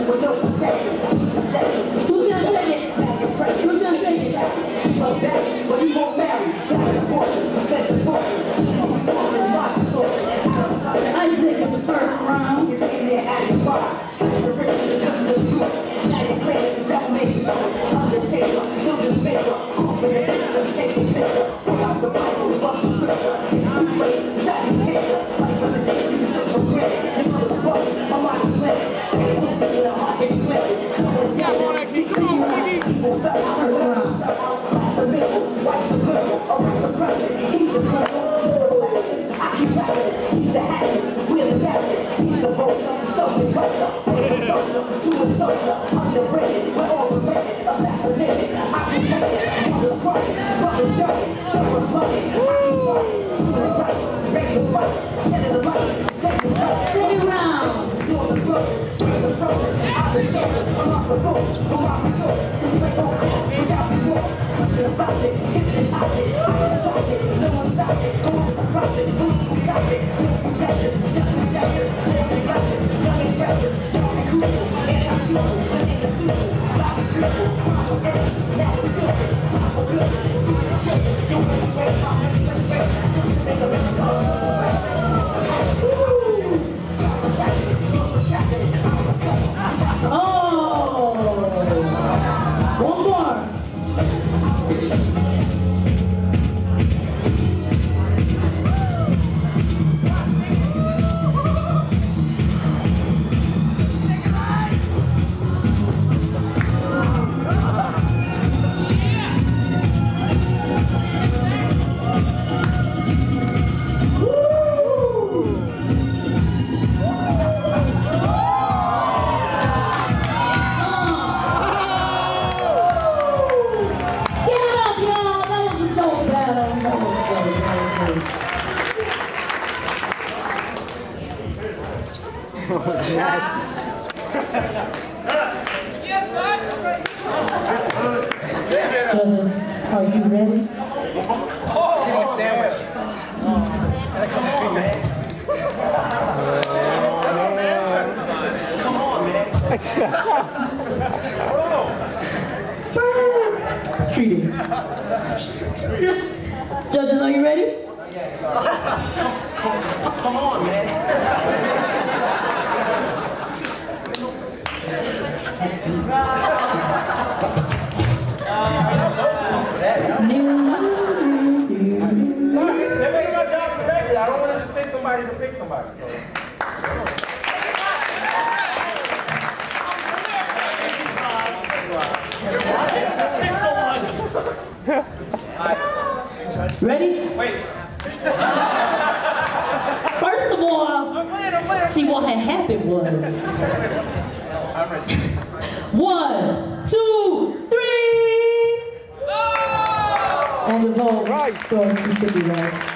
with no protection. Who's gonna take it? Who's gonna take it? He won't marry, but he won't marry. That's an abortion. Respect the fortune. Distortion, not distortion. Isaac in the first round. You came there at the bar. Characteristics is nothing to do. Now you claim it, that makes you Undertaker. You'll just make up. Open the picture, take the picture. Pull out the Bible, bust the scripture. It's too late, shot the picture. Like president, you took for granted. Your mother's fucking, my mind is lit. It's something in the heart, it's split. Someone down there, people fell out. That's the middle, wipes the middle. Arrest the president, he's the criminal. I keep rapping, he's the happiness. We're the madness, he's the vulture. Stop the culture, soldier, to insult ya. Underrated, we're all related. Assassinated, I keep playing. Mother's crying, brother's dying. Someone's lying, I keep trying. Doing it right, make the fight. Shedding the light, take the right. Second round. Doing the frozen, doing the frozen. I've been chosen, unlock the vote. Go out the door, this ain't no cause. Without the war, nothing about it. It's an option, I can stop it. No one stop it, go on the profit. Who's who got it? Don't protect us, just protect us. Don't be righteous, young and reckless. Don't be cruel, anti-social, but ain't a suitable. Life is beautiful, promise earth, now it's good. Time for good, do the children. Don't really wait, I'm just like face. Just to make a living cause. Oh! One more! Judges, are you ready? Sandwich. Come on, man. Come on, man. Treaty. Judges, are you ready? Come on, man. I don't want to just pick somebody to pick somebody. So. Ready? Wait. First of all, see what had happened was. 1, 2, 3. And it's all right. So Mississippi, right?